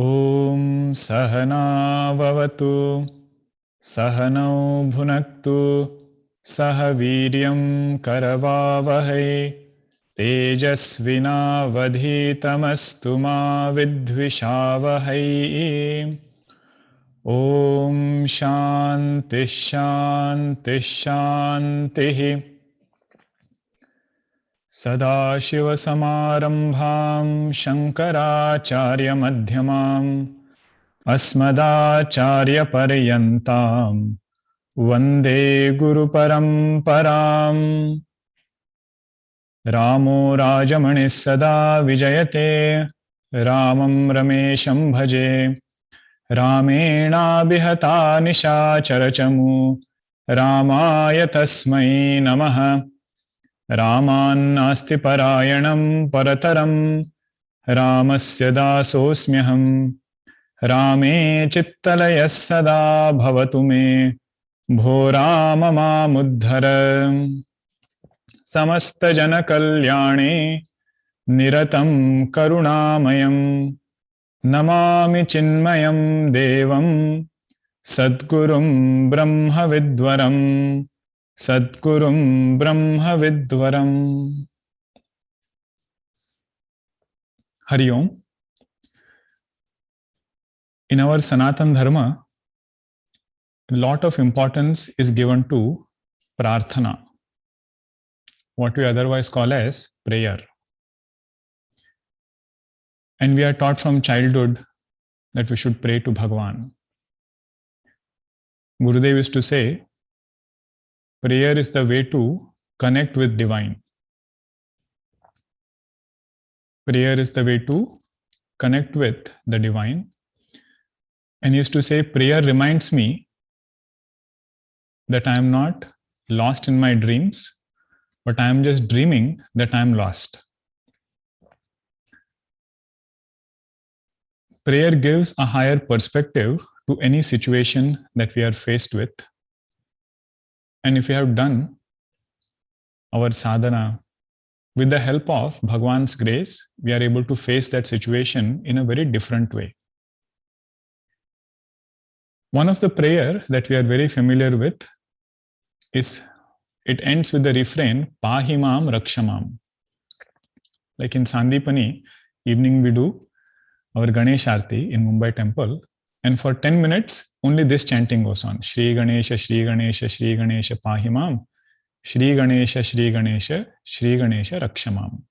Om Sahana Vavatu Sahanau Bhunaktu Sahaviryam Karavavahai Tejasvinavadhitamastu ma vidvishavahai. Om Shanti Shanti Shanti. Sadashivasamarambham Shankaracharya Madhyamam Asmadacharya Paryantam Vande Guru Paramparam. Ramo Rajamani Sada Vijayate Ramam Ramesham Bhaje Ramena Bihata Nishacharachamu Ramaya Tasmai Namaha. Ramannasti Parayanam Parataram Ramasya Dasosmyaham Rame Chittalaya Sada Bhavatu Me Bho Rama Mamuddhara. Samasta Jana Kalyane Niratam Karunamayam Namami Chinmayam Devam Sadgurum Brahma Vidwaram Sadgurum Brahma Vidwaram. Hari Om. In our Sanatan Dharma, a lot of importance is given to prarthana, what we otherwise call as prayer. And we are taught from childhood that we should pray to Bhagwan. Gurudev used to say, prayer is the way to connect with divine. Prayer is the way to connect with the divine. And he used to say, prayer reminds me that I am not lost in my dreams, but I am just dreaming that I am lost. Prayer gives a higher perspective to any situation that we are faced with. And if we have done our sadhana with the help of Bhagwan's grace, we are able to face that situation in a very different way. One of the prayer that we are very familiar with is, it ends with the refrain, Pahimam Rakshamam. Like in Sandipani, evening we do our Ganesh Aarti in Mumbai temple, and for 10 minutes, only this chanting goes on. Shri Ganesha, Shri Ganesha, Shri Ganesha Pahimam, Shri Ganesha, Shri Ganesha, Shri Ganesha Rakshamam.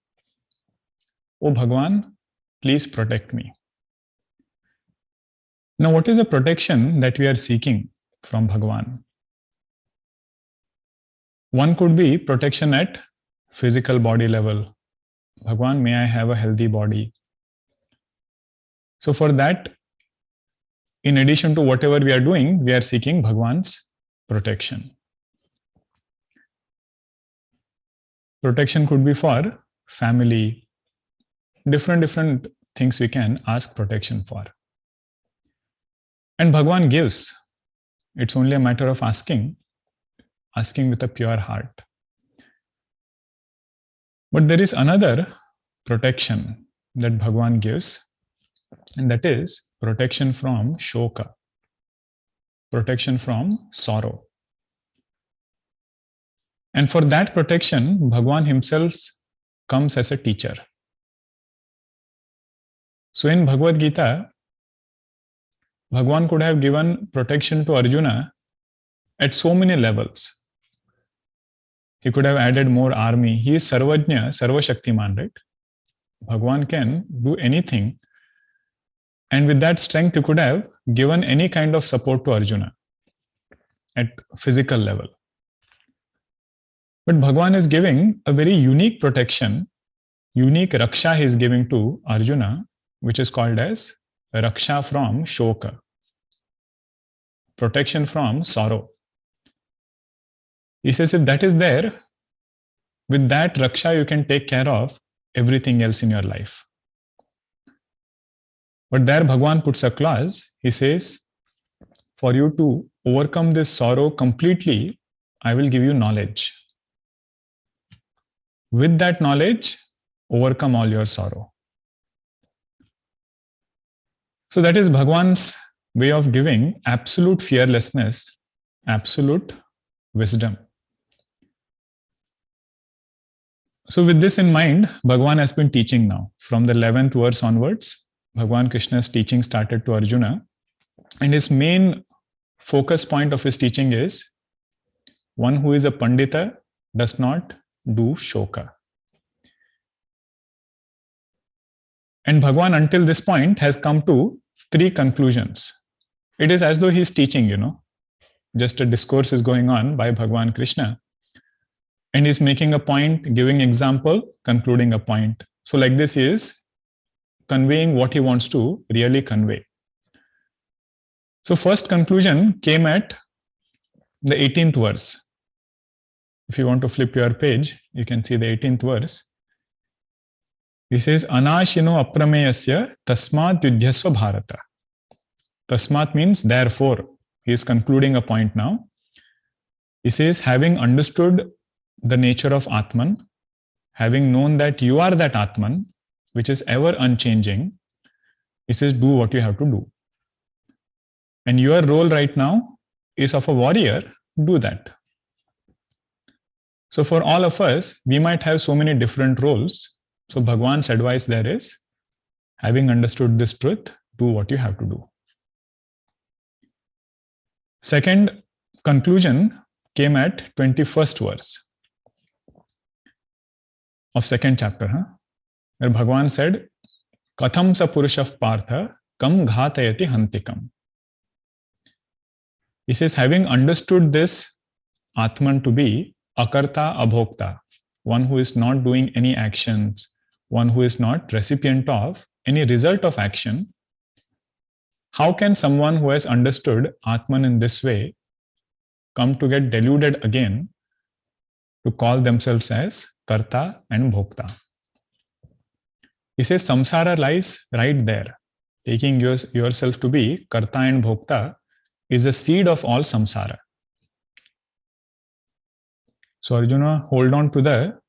Oh Bhagwan, please protect me. Now, what is the protection that we are seeking from Bhagwan? One could be protection at physical body level. Bhagwan, may I have a healthy body? So for that, in addition to whatever we are doing, we are seeking Bhagwan's protection. Protection could be for family, different things we can ask protection for. And Bhagwan gives. It's only a matter of asking with a pure heart. But there is another protection that Bhagwan gives, and that is protection from shoka, protection from sorrow. And for that protection, Bhagwan himself comes as a teacher. So in Bhagavad Gita, Bhagwan could have given protection to Arjuna at so many levels. He could have added more army. He is Sarvajna, Sarvashaktiman, right? Bhagwan can do anything. And with that strength, he could have given any kind of support to Arjuna. at physical level. But Bhagwan is giving a very unique protection, unique raksha he is giving to Arjuna, which is called as raksha from shoka, protection from sorrow. He says if that is there, with that raksha you can take care of everything else in your life. But there Bhagwan puts a clause. He says, for you to overcome this sorrow completely, I will give you knowledge. With that knowledge, overcome all your sorrow. So that is Bhagwan's way of giving absolute fearlessness, absolute wisdom. So with this in mind, Bhagwan has been teaching now. From the 11th verse onwards, Bhagwan Krishna's teaching started to Arjuna. And his main focus point of his teaching is, one who is a Pandita does not do shoka. And Bhagwan until this point has come to 3 conclusions. It is as though he is teaching, just a discourse is going on by Bhagwan Krishna. And he's making a point, giving example, concluding a point. So like this, he is conveying what he wants to really convey. So first conclusion came at the 18th verse. If you want to flip your page, you can see the 18th verse. He says, Anashino aprameyasya tasmat yudhyasva bharata. Tasmat means therefore. He is concluding a point now. He says, having understood the nature of Atman, having known that you are that Atman, which is ever unchanging, he says, do what you have to do. And your role right now is of a warrior, do that. So for all of us, we might have so many different roles. So Bhagwan's advice there is, having understood this truth, do what you have to do. Second conclusion came at 21st verse of second chapter, where Bhagwan said, Katham sa purushav partha kam ghatayati hantikam. He says, having understood this Atman to be akarta abhokta, one who is not doing any actions, one who is not recipient of any result of action, how can someone who has understood Atman in this way come to get deluded again to call themselves as karta and bhokta? He says samsara lies right there. Taking yourself to be karta and bhokta is a seed of all samsara. So Arjuna, hold on to the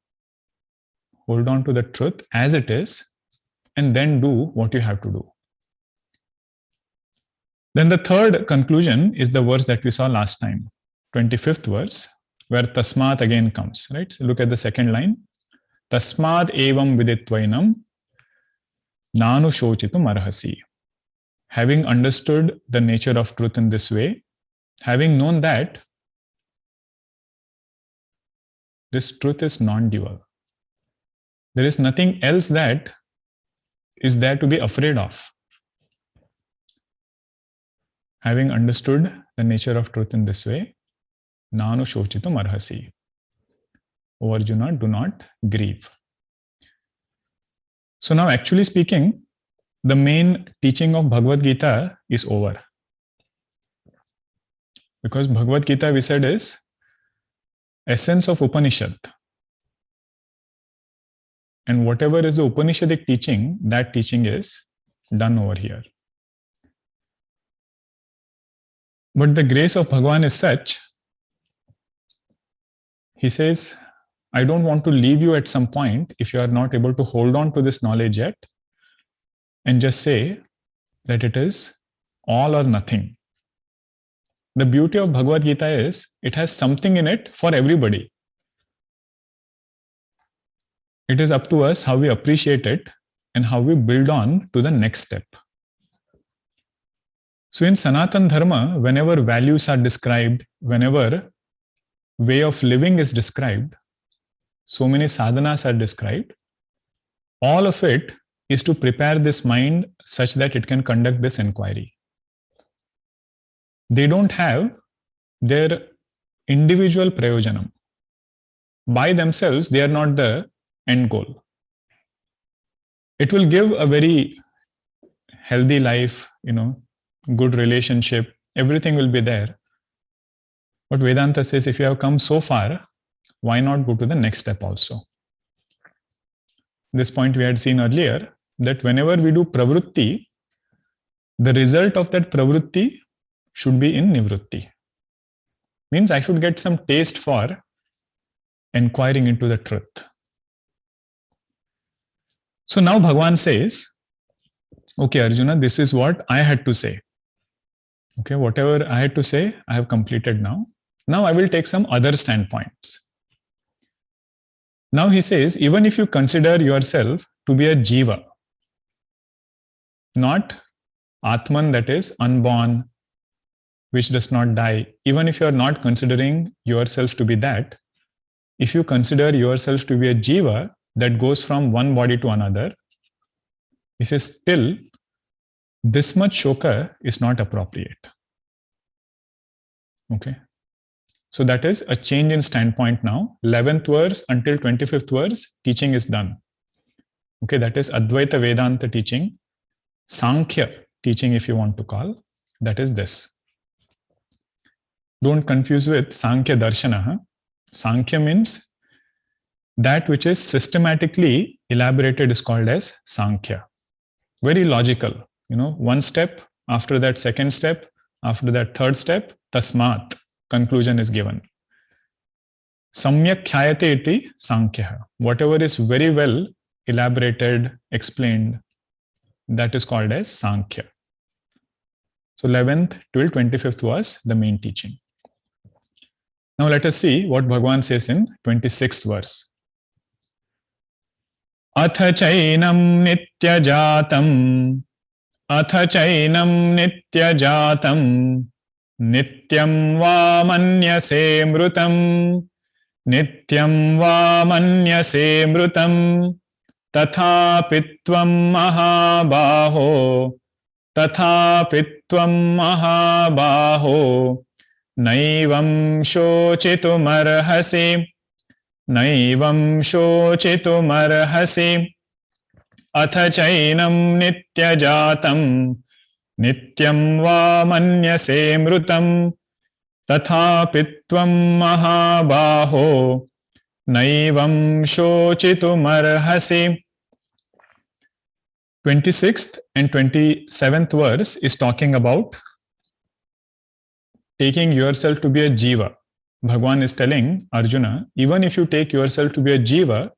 truth as it is, and then do what you have to do. Then the third conclusion is the verse that we saw last time, 25th verse, where tasmat again comes, right? So look at the second line. Tasmat evam viditvainam nanu shochitum arhasi. Having understood the nature of truth in this way, having known that this truth is non-dual, there is nothing else that is there to be afraid of. Having understood the nature of truth in this way, nanu shochitum arhasi. O Arjuna, do not grieve. So now actually speaking, the main teaching of Bhagavad Gita is over. Because Bhagavad Gita, we said, is essence of Upanishad. And whatever is the Upanishadic teaching, that teaching is done over here. But the grace of Bhagwan is such, he says, I don't want to leave you at some point if you are not able to hold on to this knowledge yet, and just say that it is all or nothing. The beauty of Bhagavad Gita is it has something in it for everybody. It is up to us how we appreciate it and how we build on to the next step. So in Sanatan Dharma, whenever values are described, whenever way of living is described, so many sadhanas are described, all of it is to prepare this mind such that it can conduct this inquiry. They don't have their individual prayojanam. By themselves, they are not the end goal. It will give a very healthy life, good relationship, everything will be there. But Vedanta says if you have come so far, why not go to the next step also? This point we had seen earlier, that whenever we do pravrutti, the result of that pravrutti should be in nivrutti. Means I should get some taste for inquiring into the truth. So now Bhagavan says, okay, Arjuna, this is what I had to say. Okay, whatever I had to say, I have completed now. Now I will take some other standpoints. Now he says, even if you consider yourself to be a jiva, not Atman, that is unborn, which does not die, even if you are not considering yourself to be that, if you consider yourself to be a jiva that goes from one body to another, he says, still, this much shoka is not appropriate. Okay. So that is a change in standpoint now. 11th verse until 25th verse, teaching is done. Okay, that is Advaita Vedanta teaching. Sankhya teaching, if you want to call, that is this. Don't confuse with Sankhya Darshana. Sankhya means that which is systematically elaborated is called as Sankhya. Very logical. One step, after that second step, after that third step, tasmat, conclusion is given. Samyak khyayate iti Sankhya. Whatever is very well elaborated, explained, that is called as Sankhya. So 11th till 25th was the main teaching. Now let us see what Bhagavan says in 26th verse. Atha chainam nitya jatam, atha chainam nitya jatam, nityam va manyase mrutam, nityam va manyase mrutam, tathapitvam mahabaho, tathapitvam mahabaho, naivam shochitumarhasi, naivam shochitumarhasi, atha chainam nitya jatam, nityam va manyase mrutam, tathapitvam mahabaho, naivam shochitumarhasi. 26th and 27th verse is talking about taking yourself to be a jiva. Bhagavan is telling Arjuna, even if you take yourself to be a jiva,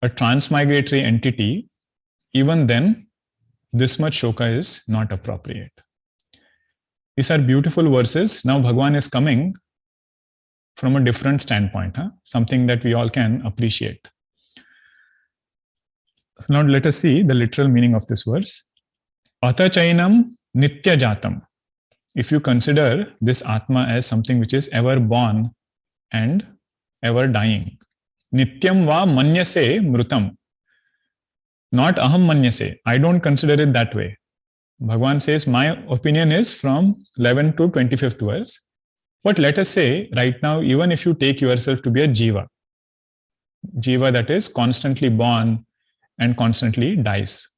a transmigratory entity, even then, this much shoka is not appropriate. These are beautiful verses. Now Bhagavan is coming from a different standpoint, something that we all can appreciate. So now let us see the literal meaning of this verse. Atha chainam nitya jatam. If you consider this Atma as something which is ever born and ever dying. Nityam va manyase mrutam. Not aham manyase. I don't consider it that way. Bhagavan says, my opinion is from 11 to 25th verse. But let us say right now, even if you take yourself to be a jiva, jiva that is constantly born and constantly dies.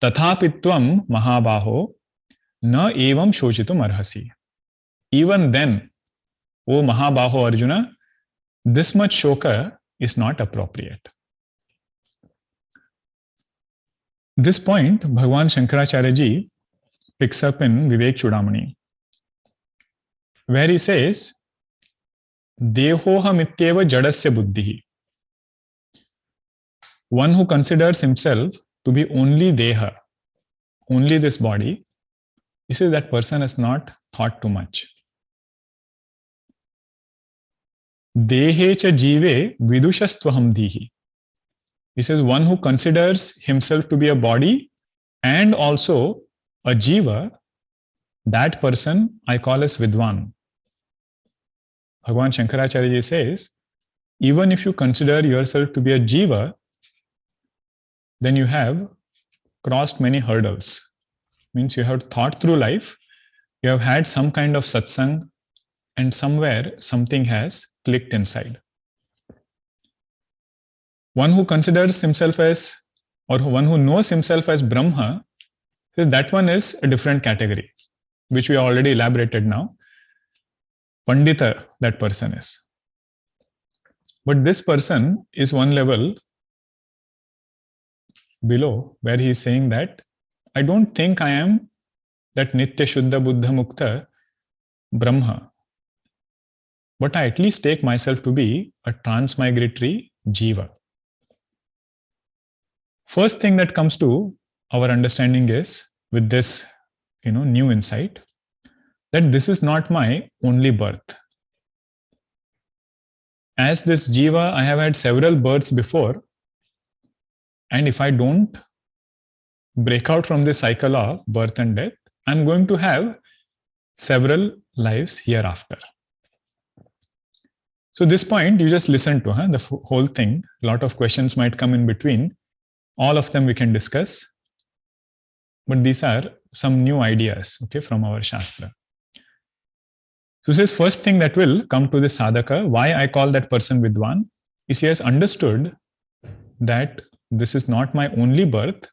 Tathapitvam mahabaho na evam shochitum arhasi. Even then, O Mahabaho Arjuna, this much shoka is not appropriate. This point, Bhagavan Shankaracharya ji picks up in Vivek Chudamani, where he says, Dehoham ityeva jadasya buddhihi. One who considers himself to be only deha, only this body, he says that person has not thought too much. Dehe cha jive vidushastvaham dhihi. He says one who considers himself to be a body and also a jiva, that person I call as vidwan. Bhagavan Shankaracharya ji says, even if you consider yourself to be a jiva, then you have crossed many hurdles. Means you have thought through life. You have had some kind of satsang, and somewhere something has clicked inside. One who considers himself as, or one who knows himself as Brahma, says that one is a different category, which we already elaborated now. Pandita, that person is. But this person is one level below, where he is saying that I don't think I am that Nitya Shuddha Buddha Mukta Brahma, but I at least take myself to be a transmigratory Jiva. First thing that comes to our understanding is, with this new insight, that this is not my only birth. As this Jiva, I have had several births before, and if I don't break out from this cycle of birth and death, I'm going to have several lives hereafter. So this point, you just listen to the whole thing. A lot of questions might come in between. All of them we can discuss. But these are some new ideas, okay, from our Shastra. So this is first thing that will come to the sadhaka. Why I call that person Vidwan is he has understood that this is not my only birth.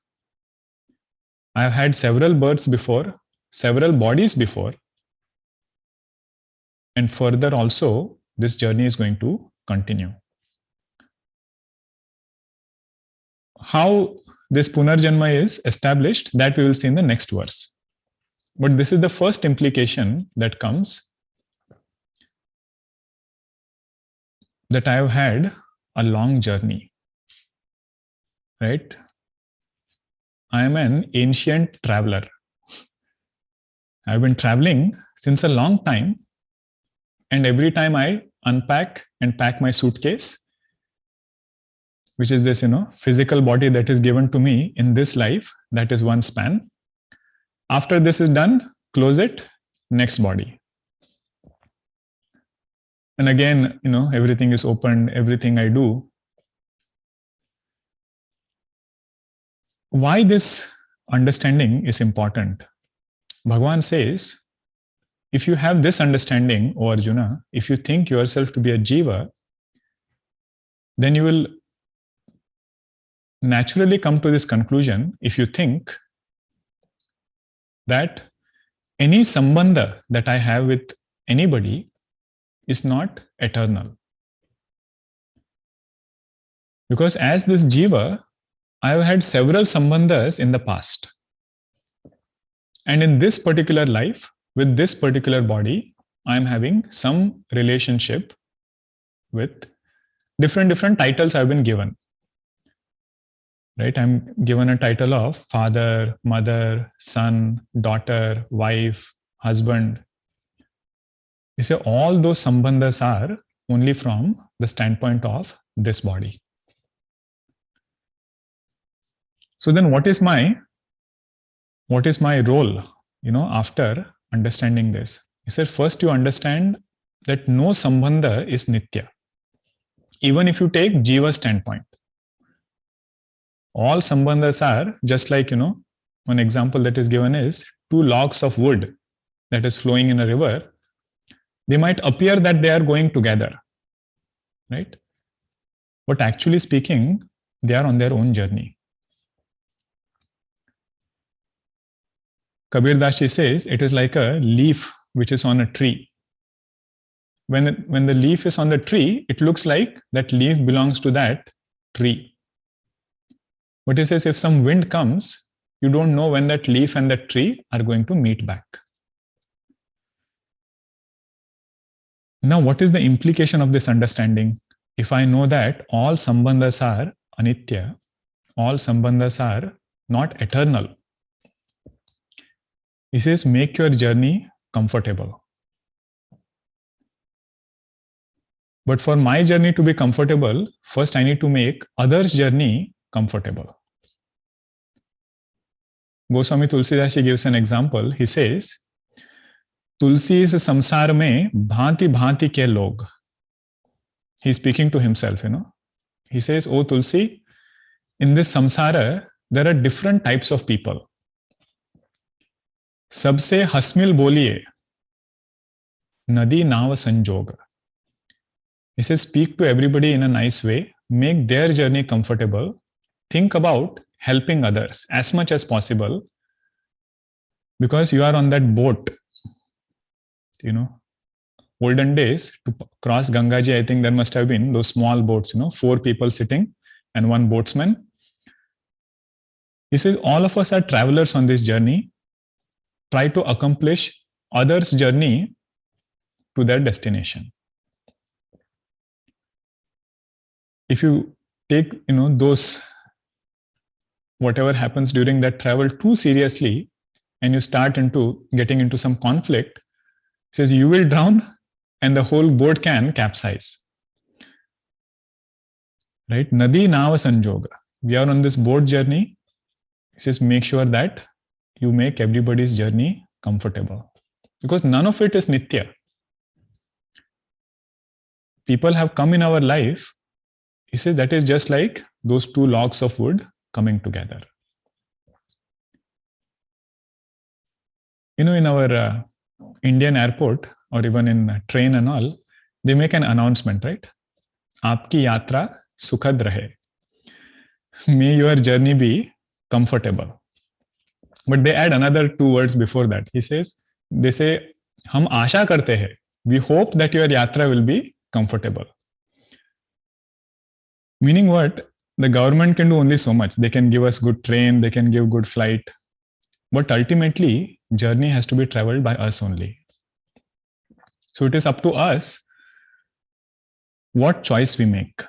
I have had several births before, several bodies before, and further also this journey is going to continue. How this Punarjanma is established, that we will see in the next verse. But this is the first implication that comes, that I have had a long journey, right? I am an ancient traveler. I've been traveling since a long time, and every time I unpack and pack my suitcase, which is this, physical body that is given to me in this life, that is one span. After this is done, close it, next body. And again, everything is open, everything I do. Why this understanding is important? Bhagavan says, if you have this understanding, O Arjuna, if you think yourself to be a jiva, then you will naturally come to this conclusion if you think that any sambandha that I have with anybody is not eternal. Because as this jiva, I have had several sambandhas in the past. And in this particular life, with this particular body, I am having some relationship with different titles I've been given. Right? I'm given a title of father, mother, son, daughter, wife, husband. You see, all those sambandhas are only from the standpoint of this body. So then what is my role, after understanding this? He said, first you understand that no sambandha is nitya. Even if you take jiva standpoint, all sambandhas are just like, one example that is given is two logs of wood that is flowing in a river. They might appear that they are going together, right? But actually speaking, they are on their own journey. Kabir Das Ji says it is like a leaf which is on a tree. When the leaf is on the tree, it looks like that leaf belongs to that tree. But he says if some wind comes, you don't know when that leaf and that tree are going to meet back. Now, what is the implication of this understanding? If I know that all sambandhas are anitya, all sambandhas are not eternal, he says, make your journey comfortable. But for my journey to be comfortable, first I need to make others' journey comfortable. Goswami Tulsidas Ji gives an example. He says, Tulsi is samsar mein bhanti bhanti ke log. He's speaking to himself, He says, oh Tulsi, in this samsara, there are different types of people. सबसे हसमिल बोलिए, नदी नाव संजोग. He says, speak to everybody in a nice way, make their journey comfortable, think about helping others as much as possible, because you are on that boat. You know, olden days to cross Gangaji, I think there must have been those small boats, 4 people sitting and one boatsman. He says, all of us are travelers on this journey. Try to accomplish others' journey to their destination. If you take, those whatever happens during that travel too seriously, and you start getting into some conflict, says you will drown and the whole boat can capsize. Right? Nadi Nava Sanjoga. We are on this boat journey. He says make sure that you make everybody's journey comfortable. Because none of it is Nitya. People have come in our life. He says that is just like those 2 logs of wood coming together. In our Indian airport or even in train and all, they make an announcement, right? Aapki yatra sukhad rahe. May your journey be comfortable. But they add another 2 words before that. They say, hum aasha karte hai. We hope that your yatra will be comfortable. Meaning what? The government can do only so much. They can give us good train, they can give good flight. But ultimately, journey has to be traveled by us only. So it is up to us what choice we make.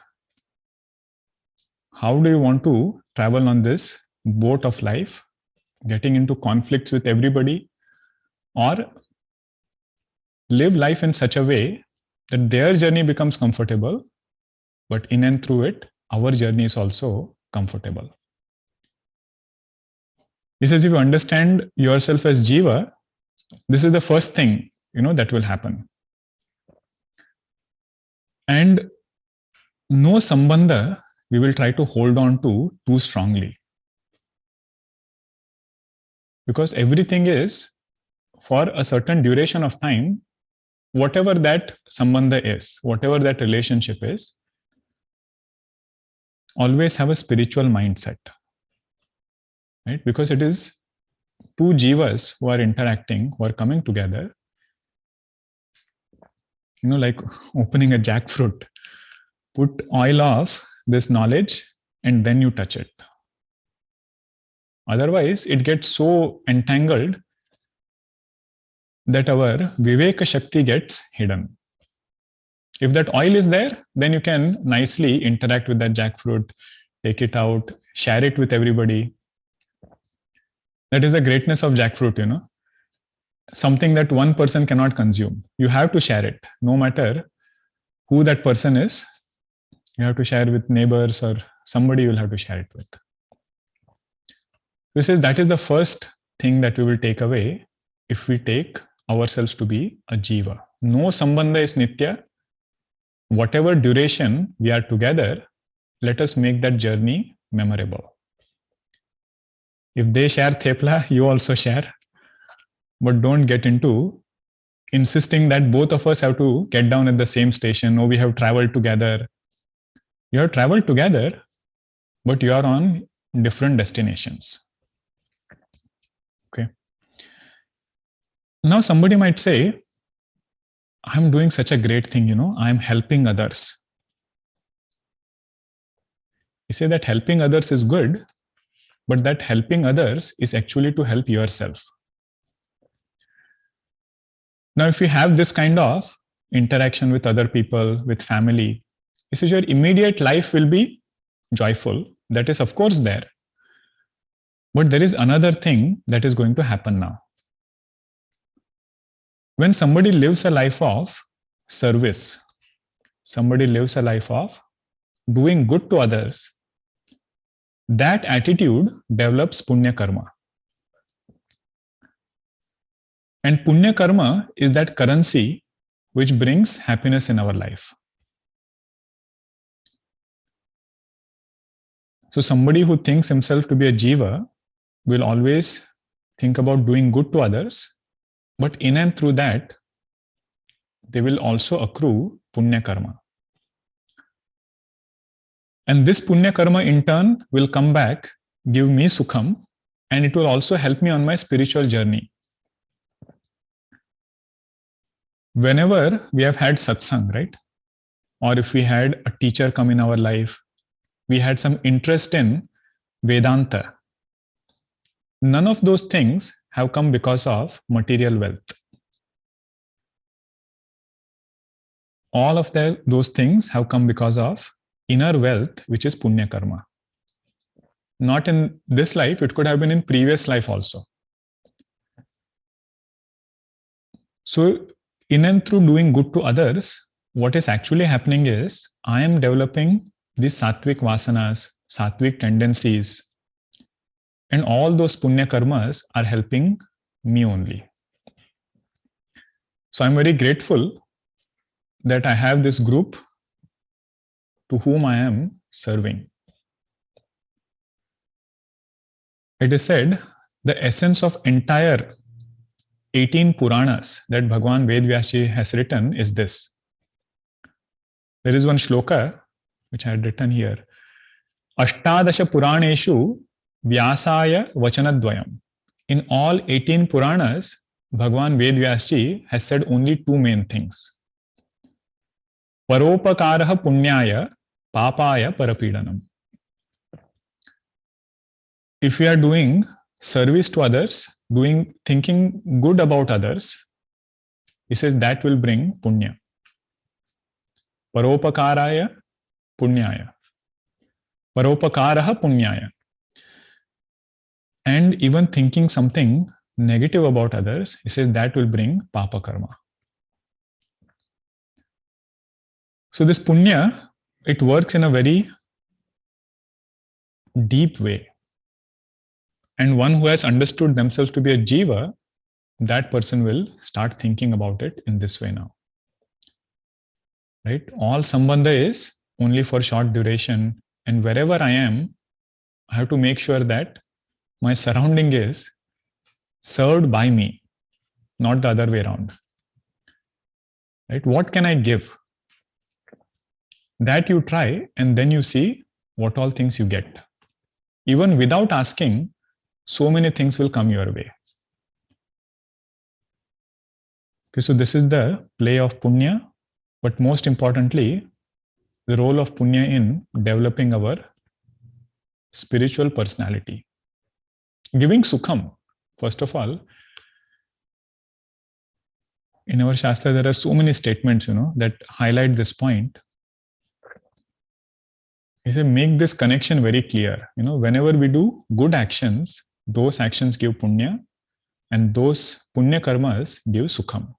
How do you want to travel on this boat of life, getting into conflicts with everybody, or live life in such a way that their journey becomes comfortable, but in and through it, our journey is also comfortable. He says, if you understand yourself as Jiva, this is the first thing, that will happen. And no sambandha we will try to hold on to too strongly. Because everything is for a certain duration of time, whatever that sambandha is, whatever that relationship is, always have a spiritual mindset. Right? Because it is 2 jivas who are interacting, who are coming together, like opening a jackfruit. Put oil of this knowledge and then you touch it. Otherwise, it gets so entangled that our Viveka Shakti gets hidden. If that oil is there, then you can nicely interact with that jackfruit, take it out, share it with everybody. That is the greatness of jackfruit, something that one person cannot consume. You have to share it, no matter who that person is. You have to share with neighbors or somebody you'll have to share it with. This is that is the first thing that we will take away if we take ourselves to be a jiva. No sambandha is nitya. Whatever duration we are together, let us make that journey memorable. If they share thepla, you also share. But don't get into insisting that both of us have to get down at the same station, or we have traveled together. You have traveled together, but you are on different destinations. Okay. Now somebody might say, I'm doing such a great thing, I'm helping others. You say that helping others is good, but that helping others is actually to help yourself. Now, if you have this kind of interaction with other people, with family, you see your immediate life will be joyful. That is, of course, there. But there is another thing that is going to happen now. When somebody lives a life of service, somebody lives a life of doing good to others, that attitude develops punya karma. And punya karma is that currency which brings happiness in our life. So somebody who thinks himself to be a jiva will always think about doing good to others, but in and through that, they will also accrue punya karma. And this punya karma in turn will come back, give me sukham, and it will also help me on my spiritual journey. Whenever we have had satsang, right? Or if we had a teacher come in our life, we had some interest in Vedanta. None of those things have come because of material wealth. All of those things have come because of inner wealth, which is punya karma. Not in this life, it could have been in previous life also. So, in and through doing good to others, what is actually happening is I am developing these sattvic vasanas, sattvic tendencies, and all those punya karmas are helping me only. So I'm very grateful that I have this group to whom I am serving. It is said the essence of entire 18 Puranas that Bhagwan Vedvyasji has written is this. There is one shloka which I had written here. Ashtadasha Puraneshu Vyasaya Vachanadvayam. In all 18 Puranas, Bhagwan Vedvyasji has said only two main things. Paropakaraha Punyaya Papaya Parapidanam. If we are doing service to others, thinking good about others, he says that will bring punya. Paropakaraya punyaya. Paropakaraha punyaya. And even thinking something negative about others, he says that will bring papa karma. So this punya, it works in a very deep way. And one who has understood themselves to be a jiva, that person will start thinking about it in this way now. Right? All sambandha is only for short duration. And wherever I am, I have to make sure that my surrounding is served by me, not the other way around. Right? What can I give? That you try, and then you see what all things you get. Even without asking, so many things will come your way. Okay, so this is the play of punya, but most importantly, the role of punya in developing our spiritual personality. Giving sukham, first of all, in our Shastra, there are so many statements, that highlight this point. He said, make this connection very clear. Whenever we do good actions, those actions give punya, and those punya karmas give sukham.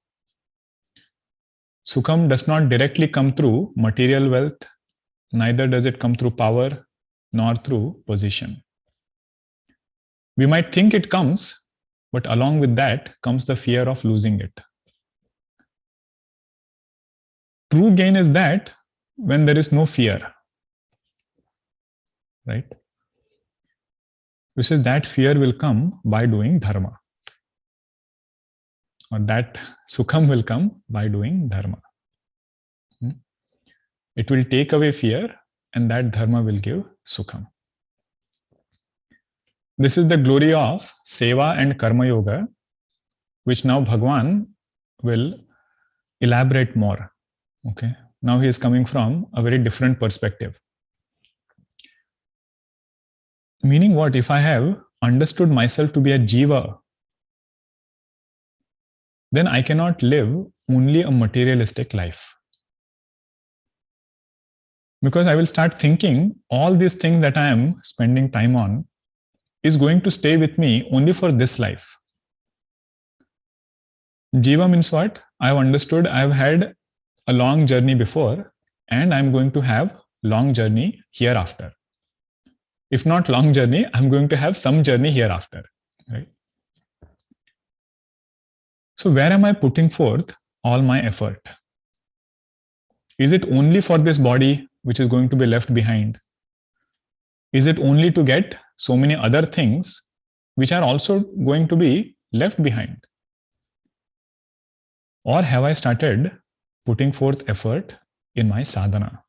Sukham does not directly come through material wealth, neither does it come through power, nor through position. We might think it comes, but along with that comes the fear of losing it. True gain is that when there is no fear, right? Which is that fear will come by doing dharma. Or that sukham will come by doing dharma. It will take away fear, and that dharma will give sukham. This is the glory of seva and karma yoga, which now Bhagwan will elaborate more. Okay. Now he is coming from a very different perspective. Meaning what? If I have understood myself to be a jiva, then I cannot live only a materialistic life. Because I will start thinking all these things that I am spending time on is going to stay with me only for this life. Jiva means what? I have understood I have had a long journey before, and I'm going to have long journey hereafter. If not long journey, I'm going to have some journey hereafter. Right? So where am I putting forth all my effort? Is it only for this body which is going to be left behind? Is it only to get so many other things which are also going to be left behind? Or have I started putting forth effort in my sadhana?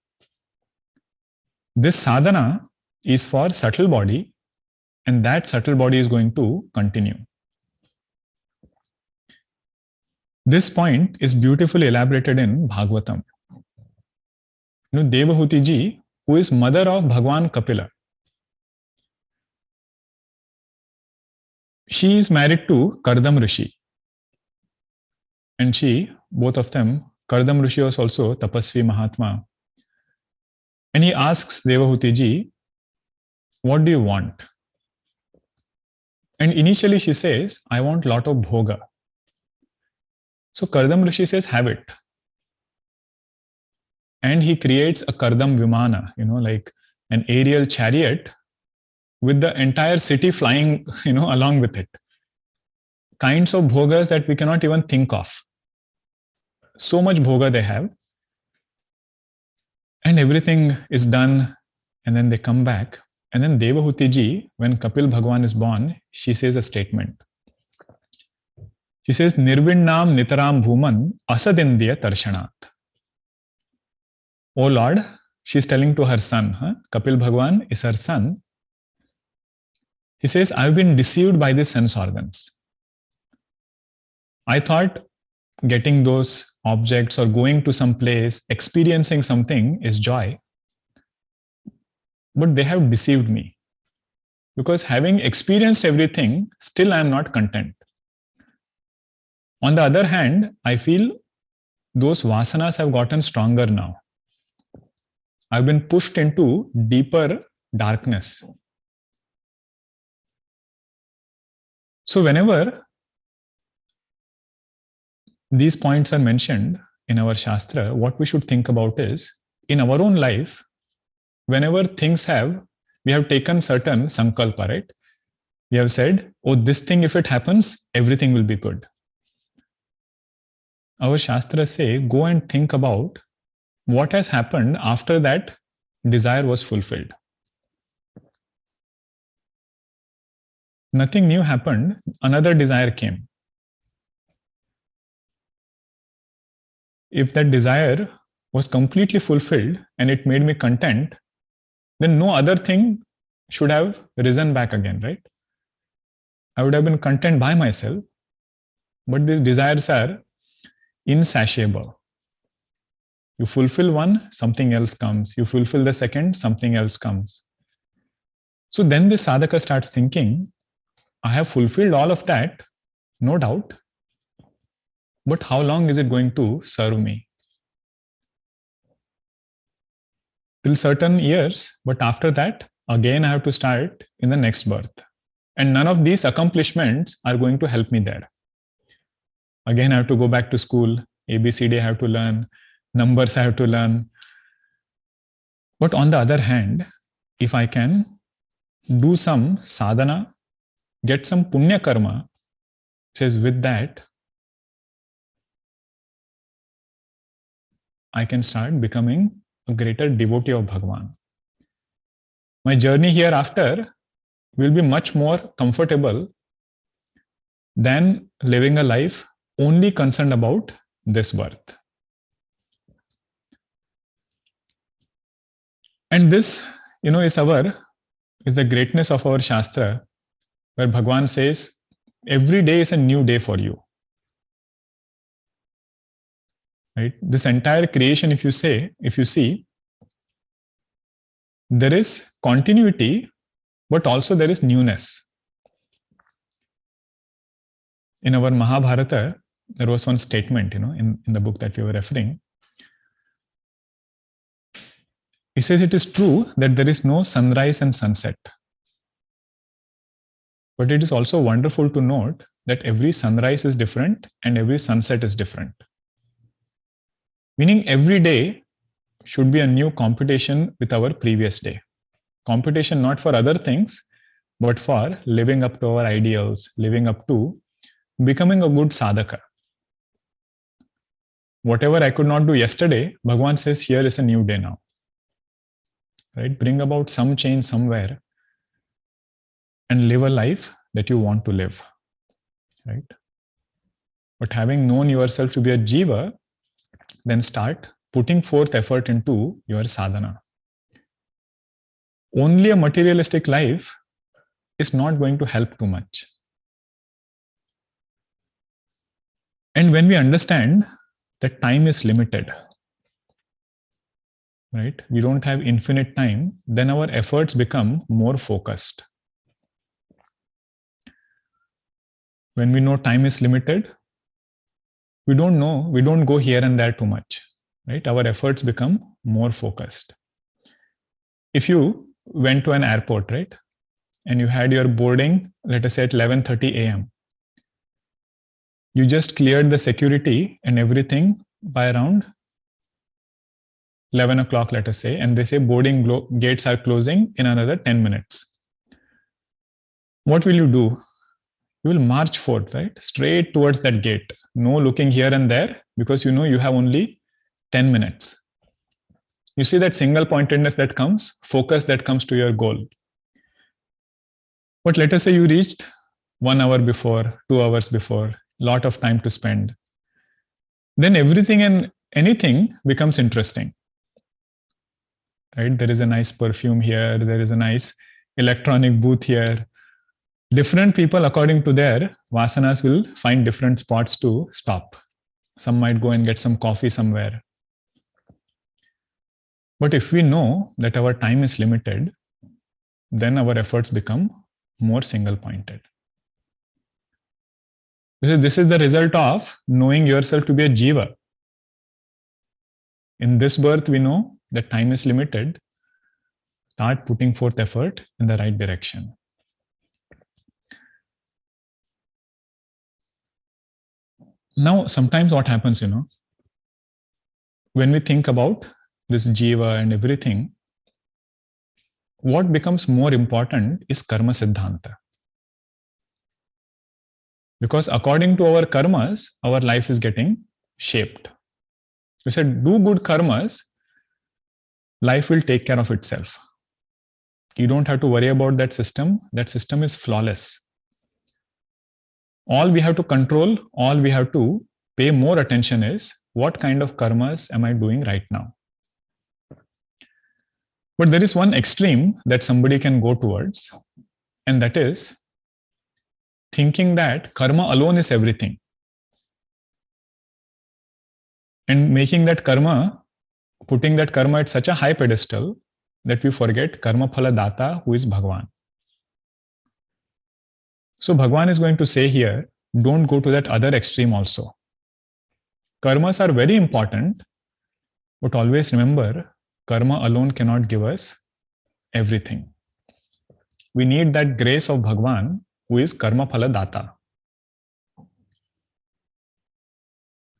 This sadhana is for subtle body, and that subtle body is going to continue. This point is beautifully elaborated in Bhagavatam. You know, Devahuti ji, who is mother of Bhagwan Kapila, she is married to Kardam Rishi. And both of them, Kardam Rishi was also Tapasvi Mahatma. And he asks Devahuti ji, what do you want? And initially she says, I want lot of bhoga. So Kardam Rishi says, have it. And he creates a Kardam Vimana, like an aerial chariot with the entire city flying, along with it. Kinds of bhogas that we cannot even think of. So much bhoga they have. And everything is done, and then they come back. And then Devahuti ji, when Kapil Bhagwan is born, she says a statement. She says, Nirvinnam nitaram bhuman asadindya tarshanat. Oh Lord, she's telling to her son, Kapil Bhagwan is her son. He says, I've been deceived by the sense organs. I thought getting those objects or going to some place, experiencing something is joy. But they have deceived me. Because having experienced everything, still I am not content. On the other hand, I feel those vasanas have gotten stronger now. I've been pushed into deeper darkness. So whenever these points are mentioned in our Shastra, what we should think about is, in our own life, whenever we have taken certain sankalpa, right? We have said, oh, this thing, if it happens, everything will be good. Our Shastras say, go and think about what has happened after that desire was fulfilled. Nothing new happened, another desire came. If that desire was completely fulfilled and it made me content, then no other thing should have risen back again, right? I would have been content by myself, but these desires are insatiable. You fulfill one, something else comes. You fulfill the second, something else comes. So then the sadhaka starts thinking, I have fulfilled all of that, no doubt, but how long is it going to serve me? Till certain years, but after that, again I have to start in the next birth. And none of these accomplishments are going to help me there. Again, I have to go back to school, ABCD I have to learn, numbers I have to learn. But on the other hand, if I can do some sadhana, get some punya karma, says with that, I can start becoming a greater devotee of Bhagavan. My journey hereafter will be much more comfortable than living a life only concerned about this birth. And this, is the greatness of our Shastra, where Bhagavan says, every day is a new day for you. Right? This entire creation, if you see, there is continuity, but also there is newness. In our Mahabharata, there was one statement, in the book that we were referring. He says it is true that there is no sunrise and sunset. But it is also wonderful to note that every sunrise is different and every sunset is different. Meaning every day should be a new competition with our previous day. Competition not for other things, but for living up to our ideals, living up to becoming a good sadhaka. Whatever I could not do yesterday, Bhagavan says, here is a new day now. Right? Bring about some change somewhere and live a life that you want to live, right? But having known yourself to be a jiva, then start putting forth effort into your sadhana. Only a materialistic life is not going to help too much. And when we understand that time is limited, right? We don't have infinite time, then our efforts become more focused. When we know time is limited, we don't go here and there too much, right? Our efforts become more focused. If you went to an airport, right, and you had your boarding, let us say at 11:30 a.m., you just cleared the security and everything by around 11 o'clock, let us say, and they say boarding gates are closing in another 10 minutes. What will you do? You will march forth, right? Straight towards that gate. No looking here and there, because you know you have only 10 minutes. You see that single pointedness that comes, focus that comes to your goal. But let us say you reached 1 hour before, 2 hours before, lot of time to spend. Then everything and anything becomes interesting. Right? There is a nice perfume here, there is a nice electronic booth here. Different people, according to their vasanas, will find different spots to stop. Some might go and get some coffee somewhere. But if we know that our time is limited, then our efforts become more single-pointed. This is the result of knowing yourself to be a jiva. In this birth, we know that time is limited. Start putting forth effort in the right direction. Now, sometimes what happens, when we think about this jiva and everything, what becomes more important is karma siddhanta. Because according to our karmas, our life is getting shaped. We said, do good karmas, life will take care of itself. You don't have to worry about that system. That system is flawless. All we have to control, all we have to pay more attention is, what kind of karmas am I doing right now? But there is one extreme that somebody can go towards, and that is thinking that karma alone is everything. And making that karma, putting that karma at such a high pedestal that we forget karma phala data, who is Bhagavan. So Bhagavan is going to say here, don't go to that other extreme also. Karmas are very important, but always remember, karma alone cannot give us everything. We need that grace of Bhagavan, who is karma phala data.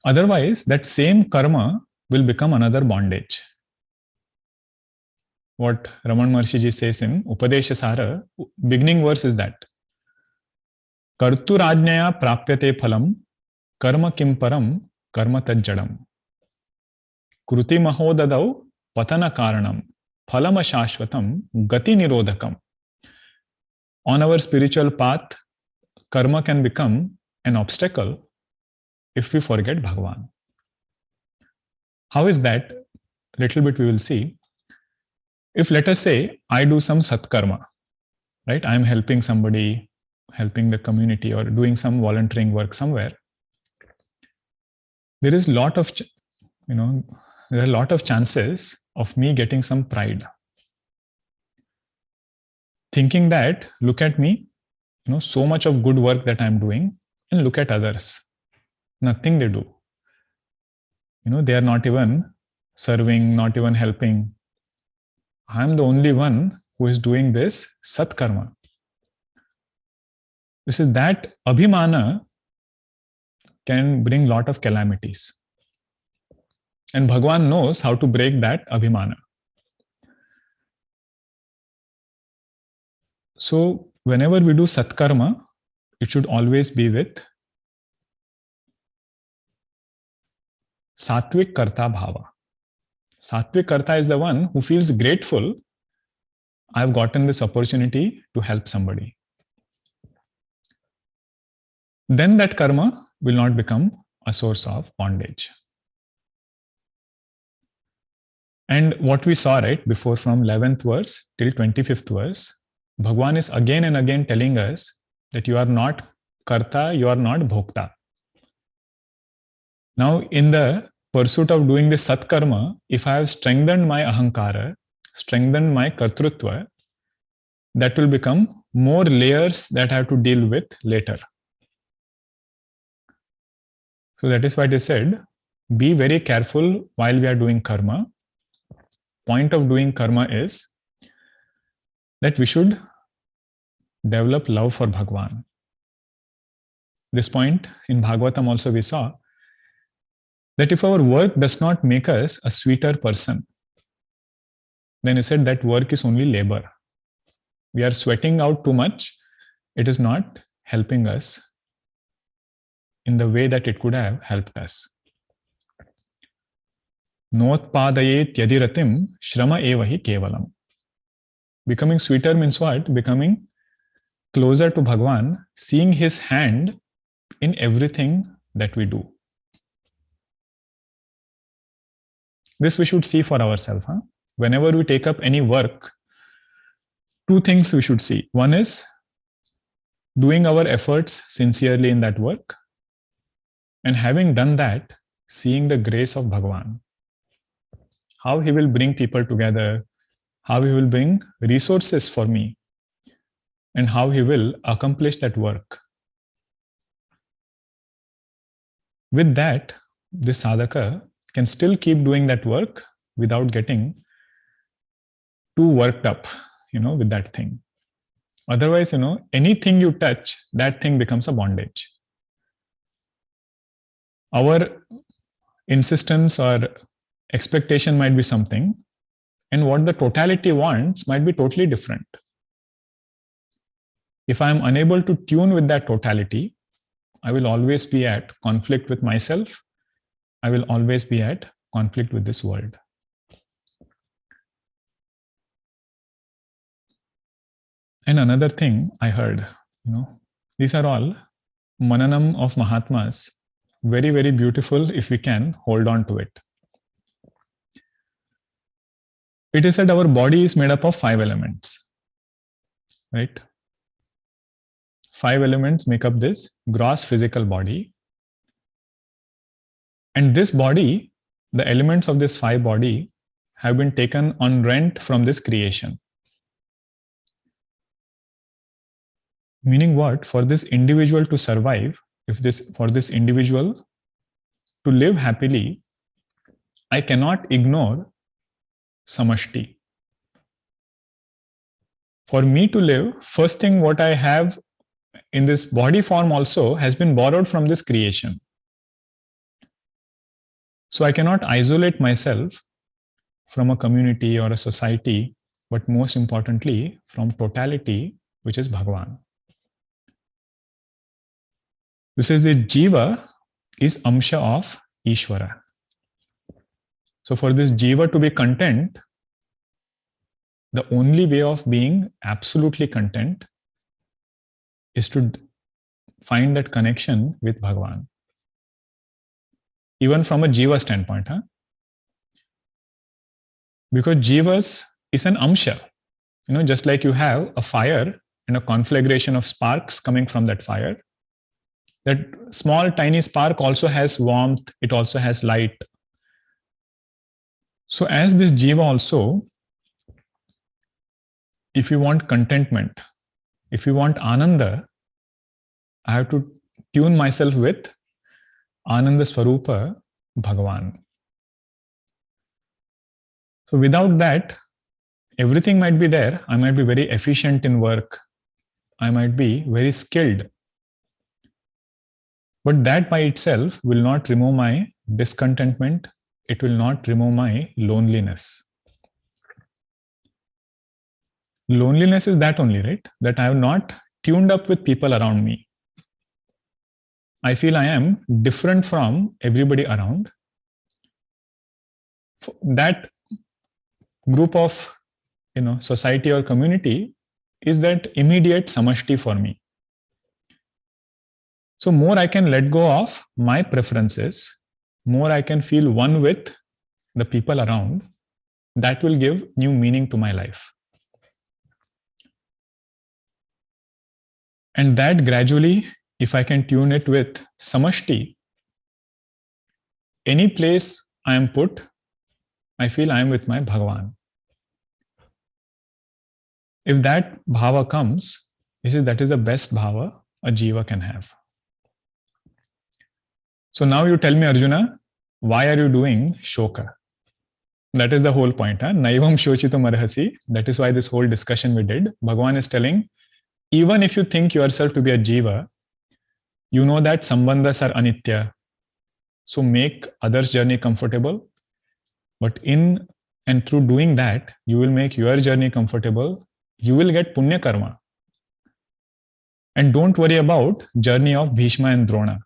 Otherwise, that same karma will become another bondage. What Raman Maharshi ji says in Upadesha Sara, beginning verse is that, Karturajnaya prapyate phalam, karma kim param, karma tajjadam. Kruti mahodadau patana karanam, phalama shashvatam, gati nirodhakam. On our spiritual path, karma can become an obstacle if we forget Bhagavan. How is that? Little bit we will see. If, let us say, I do some satkarma, right? I am helping somebody, helping the community, or doing some volunteering work somewhere. There is there are a lot of chances of me getting some pride. Thinking that, look at me, so much of good work that I'm doing, and look at others. Nothing they do. They are not even serving, not even helping. I'm the only one who is doing this satkarma. This is that abhimana can bring lot of calamities. And Bhagavan knows how to break that abhimana. So whenever we do satkarma, it should always be with Satvik Karta Bhava. Satvik Karta is the one who feels grateful, I've gotten this opportunity to help somebody. then that karma will not become a source of bondage. And what we saw right before from 11th verse till 25th verse, Bhagwan is again and again telling us that you are not karta, you are not bhokta. Now, in the pursuit of doing the satkarma, if I have strengthened my ahankara, strengthened my kartrutva, that will become more layers that I have to deal with later. So that is why they said, be very careful while we are doing karma. Point of doing karma is that we should develop love for Bhagwan. This point in Bhagavatam also we saw that if our work does not make us a sweeter person, then he said that work is only labor. We are sweating out too much. It is not helping us in the way that it could have helped us. Notpadayet yadiratim shrama evahi kevalam. Becoming sweeter means what? Becoming closer to Bhagwan, seeing his hand in everything that we do. This we should see for ourselves. Whenever we take up any work, two things we should see. One is doing our efforts sincerely in that work, and having done that, seeing the grace of Bhagwan. How he will bring people together, how he will bring resources for me, and how he will accomplish that work. With that, this sadhaka can still keep doing that work without getting too worked up, with that thing. Otherwise, anything you touch, that thing becomes a bondage. Our insistence or expectation might be something, and what the totality wants might be totally different. If I am unable to tune with that totality, I will always be at conflict with myself. I will always be at conflict with this world. And another thing I heard, these are all mananam of Mahatmas, very, very beautiful if we can hold on to it. It is said our body is made up of 5 elements, right? 5 elements make up this gross physical body. And this body, the elements of this 5 body have been taken on rent from this creation. Meaning what? For this individual to survive, for this individual to live happily, I cannot ignore samashti. For me to live, first thing what I have in this body form also has been borrowed from this creation. So I cannot isolate myself from a community or a society, but most importantly, from totality, which is Bhagwan. This is the Jiva is Amsha of Ishvara. So for this Jiva to be content, the only way of being absolutely content is to find that connection with Bhagwan. Even from a Jiva standpoint. Because Jivas is an Amsha. Just like you have a fire and a conflagration of sparks coming from that fire, that small tiny spark also has warmth, it also has light. So as this Jiva also, if you want contentment, if you want Ananda, I have to tune myself with Ananda Swarupa Bhagavan. So without that, everything might be there. I might be very efficient in work. I might be very skilled. But that by itself will not remove my discontentment. It will not remove my loneliness. Loneliness is that only, right? That I have not tuned up with people around me. I feel I am different from everybody around. That group of society or community is that immediate samashti for me. So more I can let go of my preferences, more I can feel one with the people around, that will give new meaning to my life. And that gradually, if I can tune it with samashti, any place I am put, I feel I am with my Bhagavan. If that bhava comes, that is the best bhava a jiva can have. So now you tell me, Arjuna, why are you doing shoka? That is the whole point. Naivam shochitum arhasi. That is why this whole discussion we did. Bhagavan is telling, even if you think yourself to be a jiva, you know that sambandhas are anitya. So make others' journey comfortable. But in and through doing that, you will make your journey comfortable. You will get punya karma. And don't worry about journey of Bhishma and Drona.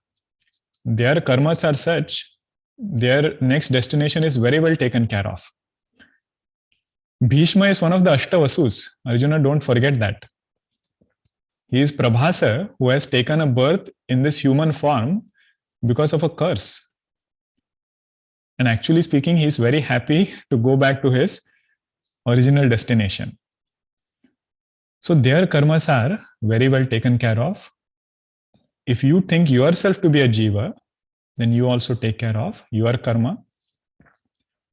Their karmas are such, their next destination is very well taken care of. Bhishma is one of the Ashtavasus. Arjuna, don't forget that. He is Prabhasa who has taken a birth in this human form because of a curse. And actually speaking, he is very happy to go back to his original destination. So their karmas are very well taken care of. If you think yourself to be a jiva, then you also take care of your karma.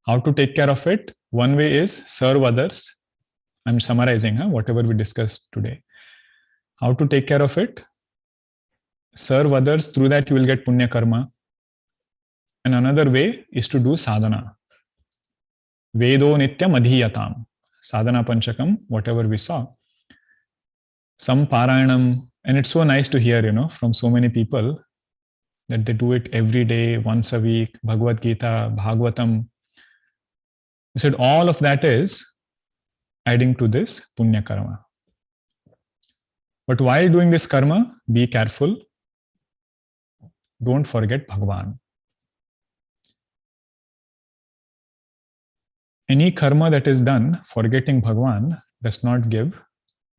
How to take care of it? One way is serve others. I'm summarizing whatever we discussed today. How to take care of it? Serve others. Through that, you will get punya karma. And another way is to do sadhana. Vedo nityam adhiyatam. Sadhana panchakam, whatever we saw. Some parayanam, and it's so nice to hear, from so many people that they do it every day, once a week, Bhagavad Gita, Bhagavatam. We said all of that is adding to this punya karma. But while doing this karma, be careful. Don't forget Bhagavan. Any karma that is done forgetting Bhagavan does not give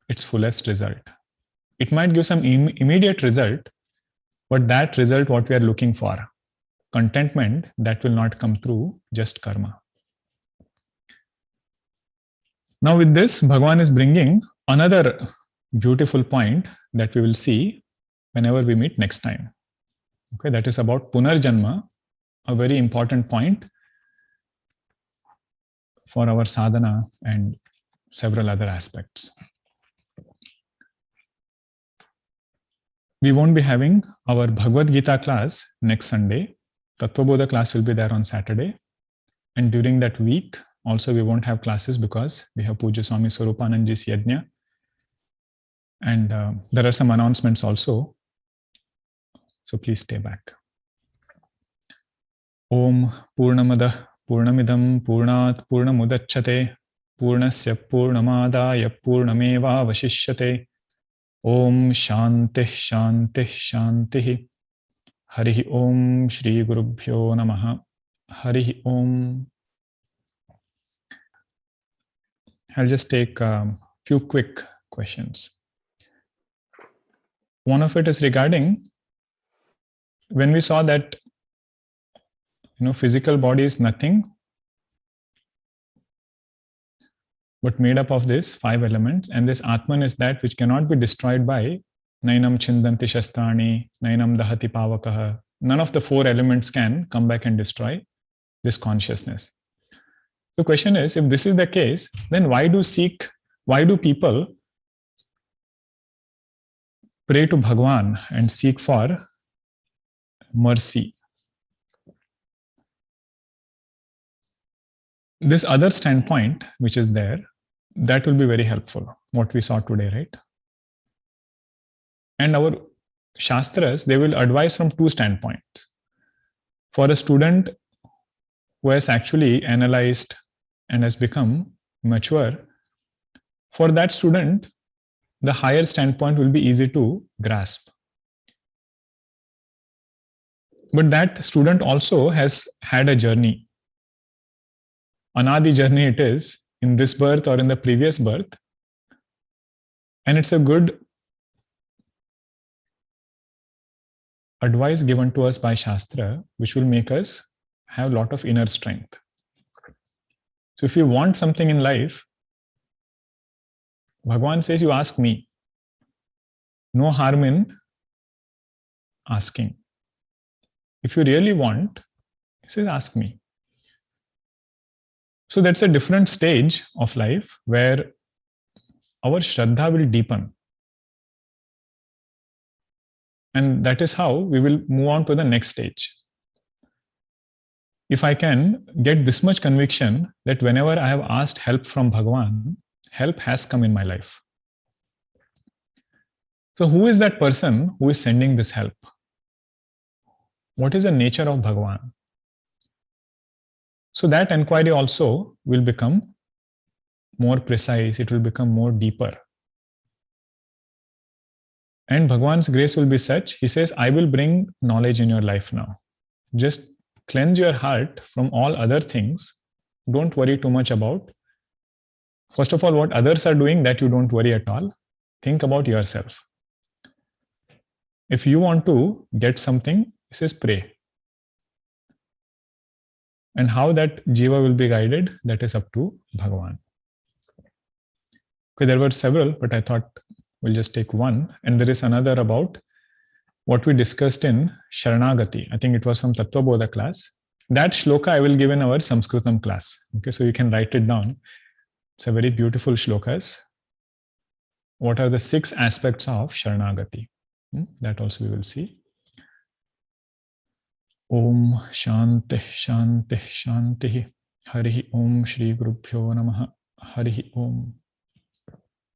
its fullest result. It might give some immediate result, but that result, what we are looking for, contentment, that will not come through just karma. Now with this, Bhagavan is bringing another beautiful point that we will see whenever we meet next time. Okay, that is about Punarjanma, a very important point for our sadhana and several other aspects. We won't be having our Bhagavad Gita class next Sunday. Tattvabodha class will be there on Saturday. And during that week, also we won't have classes because we have Pujya Swami Swarupanandaji's Yajna. And there are some announcements also. So please stay back. Om Purnamadah Purnamidam Purnat Purnamudachyate Purnasya Purnamadaya Purnameva Vashishyate. Om Shanti Shanti Shanti. Harihi Om Shri Gurubhyo Namaha. Harihi Om. I'll just take a few quick questions. One of it is regarding when we saw that physical body is nothing but made up of these 5 elements, and this Atman is that which cannot be destroyed by Nainam Chindanti Shastrani, Nainam Dahati Pavakaha. None of the 4 elements can come back and destroy this consciousness. The question is, if this is the case, then why do people pray to Bhagavan and seek for mercy? This other standpoint, which is there, that will be very helpful, what we saw today, right? And our Shastras, they will advise from 2 standpoints. For a student who has actually analyzed and has become mature, for that student, the higher standpoint will be easy to grasp. But that student also has had a journey. Anadi journey it is, in this birth or in the previous birth. And it's a good advice given to us by Shastra, which will make us have a lot of inner strength. So if you want something in life, Bhagavan says, you ask me. No harm in asking. If you really want, he says, ask me. So that's a different stage of life where our Shraddha will deepen. And that is how we will move on to the next stage. If I can get this much conviction that whenever I have asked help from Bhagavan, help has come in my life. So who is that person who is sending this help? What is the nature of Bhagavan? So that inquiry also will become more precise, it will become more deeper. And Bhagavan's grace will be such, he says, I will bring knowledge in your life now. Just cleanse your heart from all other things. Don't worry too much about. First of all, what others are doing, that you don't worry at all. Think about yourself. If you want to get something, he says, pray. And how that jiva will be guided, that is up to Bhagavan. Okay, there were several, but I thought we'll just take one. And there is another about what we discussed in Sharanagati. I think it was from Tattva Bodha class. That shloka I will give in our Sanskritam class. Okay, so you can write it down. It's a very beautiful shlokas. What are the 6 aspects of Sharanagati? That also we will see. Om Shanti Shanti Shanti. Harihi Om Shri Gurubhyo Namaha. Harihi Om.